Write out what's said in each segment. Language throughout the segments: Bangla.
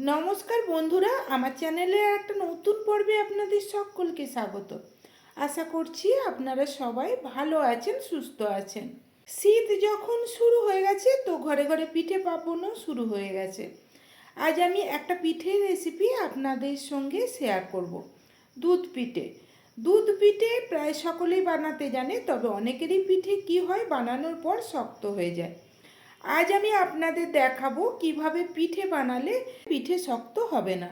নমস্কার বন্ধুরা, আমার চ্যানেলে একটা নতুন পর্বে আপনাদের সকলকে স্বাগত। আশা করছি আপনারা সবাই ভালো আছেন, সুস্থ আছেন। শীত যখন শুরু হয়ে গেছে তো ঘরে ঘরে পিঠে পার্বণও শুরু হয়ে গেছে। আজ আমি একটা পিঠের রেসিপি আপনাদের সঙ্গে শেয়ার করব। দুধ পিঠে। দুধ পিঠে প্রায় সকলেই বানাতে জানে, তবে অনেকেরই পিঠে কি হয়, বানানোর পর শক্ত হয়ে যায়। আজ আমি আপনাদের দেখাবো কিভাবে পিঠে বানালে পিঠে শক্ত হবে না।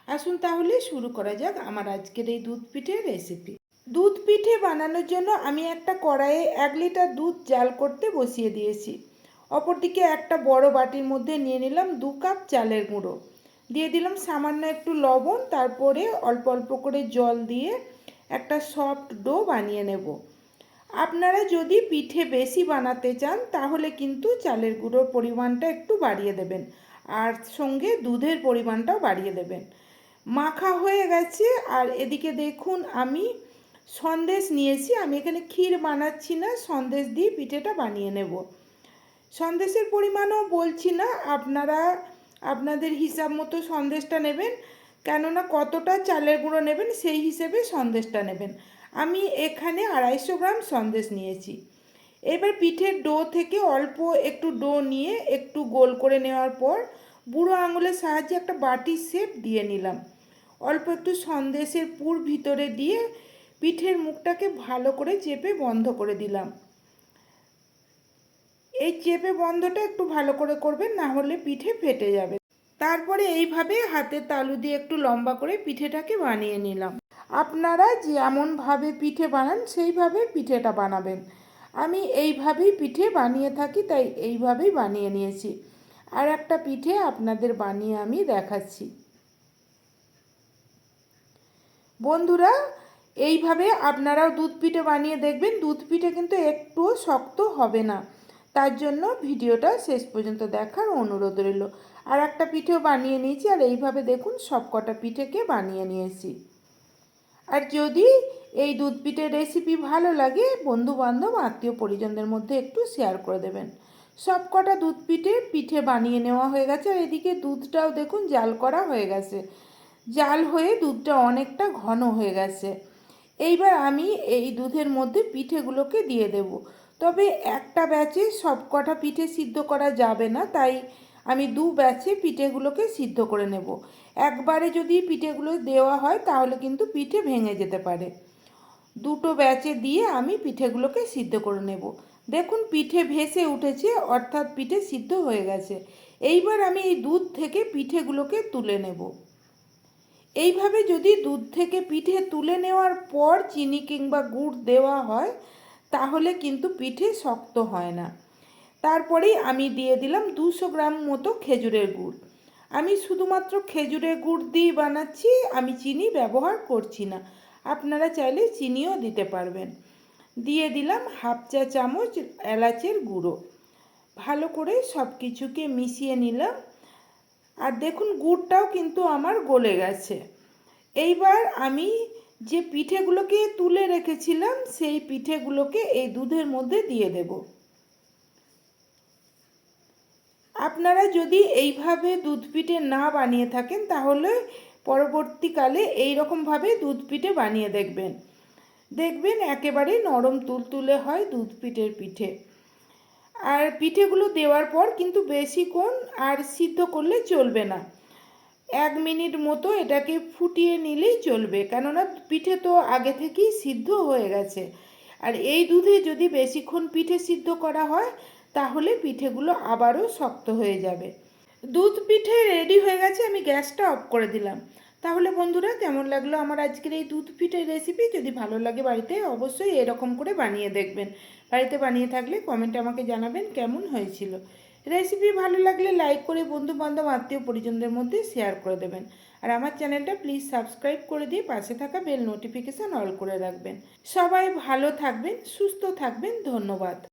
আসুন তাহলে শুরু করা যাক আমার আজকের এই দুধ পিঠের রেসিপি। দুধ পিঠে বানানোর জন্য আমি একটা কড়াইয়ে 1 লিটার দুধ জাল করতে বসিয়ে দিয়েছি। অপরদিকে একটা বড় বাটির মধ্যে নিয়ে নিলাম 2 কাপ চালের গুঁড়ো, দিয়ে দিলাম সামান্য একটু লবণ, তারপরে অল্প অল্প করে জল দিয়ে একটা সফট ডো বানিয়ে নেব। আপনারা যদি পিঠে বেশি বানাতে চান তাহলে কিন্তু চালের গুঁড়োর পরিমাণটা একটু বাড়িয়ে দেবেন, আর সঙ্গে দুধের পরিমাণটাও বাড়িয়ে দেবেন। মাখা হয়ে গেছে। আর এদিকে দেখুন আমি সন্দেশ নিয়েছি। আমি এখানে ক্ষীর বানাচ্ছি না, সন্দেশ দিয়ে পিঠেটা বানিয়ে নেব। সন্দেশের পরিমাণও বলছি না, আপনারা আপনাদের হিসাব মতো সন্দেশটা নেবেন, কেননা কতটা চালের গুঁড়ো নেবেন সেই হিসেবে সন্দেশটা নেবেন। আমি এখানে 250 গ্রাম সন্দেশ নিয়েছি। এবার পিঠের ডো থেকে অল্প একটু ডো নিয়ে একটু গোল করে নেওয়ার পর বুড়ো আঙুলের সাহায্যে একটা বাটির শেপ দিয়ে নিলাম। অল্প একটু সন্দেশের পুর ভিতরে দিয়ে পিঠের মুখটাকে ভালো করে চেপে বন্ধ করে দিলাম। এই চেপে বন্ধটা একটু ভালো করে করবেন, না হলে পিঠে ফেটে যাবে। তারপরে এইভাবে হাতের তালু দিয়ে একটু লম্বা করে পিঠেটাকে বানিয়ে নিলাম। আপনারা যেমনভাবে পিঠে বানান সেইভাবে পিঠেটা বানাবেন। আমি এইভাবেই পিঠে বানিয়ে থাকি, তাই এইভাবেই বানিয়ে নিয়েছি। আর একটা পিঠে আপনাদের বানিয়ে আমি দেখাচ্ছি। বন্ধুরা, এইভাবে আপনারাও দুধ পিঠে বানিয়ে দেখবেন। দুধ পিঠে কিন্তু একটুও শক্ত হবে না, তার জন্য ভিডিওটা শেষ পর্যন্ত দেখার অনুরোধ রইল। আর একটা পিঠেও বানিয়ে নিয়েছি, আর এইভাবে দেখুন সব কটা পিঠেকে বানিয়ে নিয়েছি। আর যদি এই দুধ পিঠের রেসিপি ভালো লাগে, বন্ধু বান্ধব আত্মীয় পরিজনদের মধ্যে একটু শেয়ার করে দেবেন। সব কটা দুধ পিঠে বানিয়ে নেওয়া হয়ে গেছে। আর এদিকে দুধটাও দেখুন জাল করা হয়ে গেছে। জাল হয়ে দুধটা অনেকটা ঘন হয়ে গেছে। এইবার আমি এই দুধের মধ্যে পিঠেগুলোকে দিয়ে দেব। তবে একটা ব্যাচে সব কটা পিঠে সিদ্ধ করা যাবে না, তাই আমি 2 ব্যাচে পিঠেগুলোকে সিদ্ধ করে নেব। একবারে যদি পিঠেগুলো দেওয়া হয় তাহলে কিন্তু পিঠে ভেঙে যেতে পারে। 2 ব্যাচে দিয়ে আমি পিঠেগুলোকে সিদ্ধ করে নেব। দেখুন পিঠে ভেসে উঠেছে, অর্থাৎ পিঠে সিদ্ধ হয়ে গেছে। এইবার আমি এই দুধ থেকে পিঠেগুলোকে তুলে নেব। এইভাবে যদি দুধ থেকে পিঠে তুলে নেওয়ার পর চিনি কিংবা গুড় দেওয়া হয় তাহলে কিন্তু পিঠে শক্ত হয় না। তারপরেই আমি দিয়ে দিলাম 200 গ্রাম মতো খেজুরের গুড়। আমি শুধুমাত্র খেজুরের গুড় দিয়ে বানাচ্ছি, আমি চিনি ব্যবহার করছি না। আপনারা চাইলে চিনিও দিতে পারবেন। দিয়ে দিলাম 1/2 চা চামচ এলাচের গুঁড়ো। ভালো করে সব কিছুকে মিশিয়ে নিলাম। আর দেখুন গুড়টাও কিন্তু আমার গলে গেছে। এইবার আমি যে পিঠেগুলোকে তুলে রেখেছিলাম সেই পিঠেগুলোকে এই দুধের মধ্যে দিয়ে দেব। আপনারা যদি এইভাবে দুধ পিঠে না বানিয়ে থাকেন তাহলে পরবর্তীকালে এই রকমভাবে দুধ পিঠে বানিয়ে দেখবেন। দেখবেন একেবারে নরম তুলতুলে হয় দুধ পিঠের পিঠে। আর পিঠেগুলো দেওয়ার পর কিন্তু বেশিক্ষণ আর সিদ্ধ করলে চলবে না। 1 মিনিট মতো এটাকে ফুটিয়ে নিলেই চলবে, কেননা পিঠে তো আগে থেকেই সিদ্ধ হয়ে গেছে। আর এই দুধে যদি বেশিক্ষণ পিঠে সিদ্ধ করা হয় তাহলে পিঠেগুলো আবারও শক্ত হয়ে যাবে। দুধ পিঠে রেডি হয়ে গেছে, আমি গ্যাসটা অফ করে দিলাম। তাহলে বন্ধুরা, কেমন লাগলো আমার আজকের এই দুধ পিঠের রেসিপি? যদি ভালো লাগে বাড়িতে অবশ্যই এরকম করে বানিয়ে দেখবেন। বাড়িতে বানিয়ে থাকলে কমেন্টে আমাকে জানাবেন কেমন হয়েছিল। রেসিপি ভালো লাগলে লাইক করে বন্ধু বান্ধব আত্মীয় পরিজনদের মধ্যে শেয়ার করে দেবেন। আর আমার চ্যানেলটা প্লিজ সাবস্ক্রাইব করে দিয়ে পাশে থাকা বেল নোটিফিকেশান অল করে রাখবেন। সবাই ভালো থাকবেন, সুস্থ থাকবেন। ধন্যবাদ।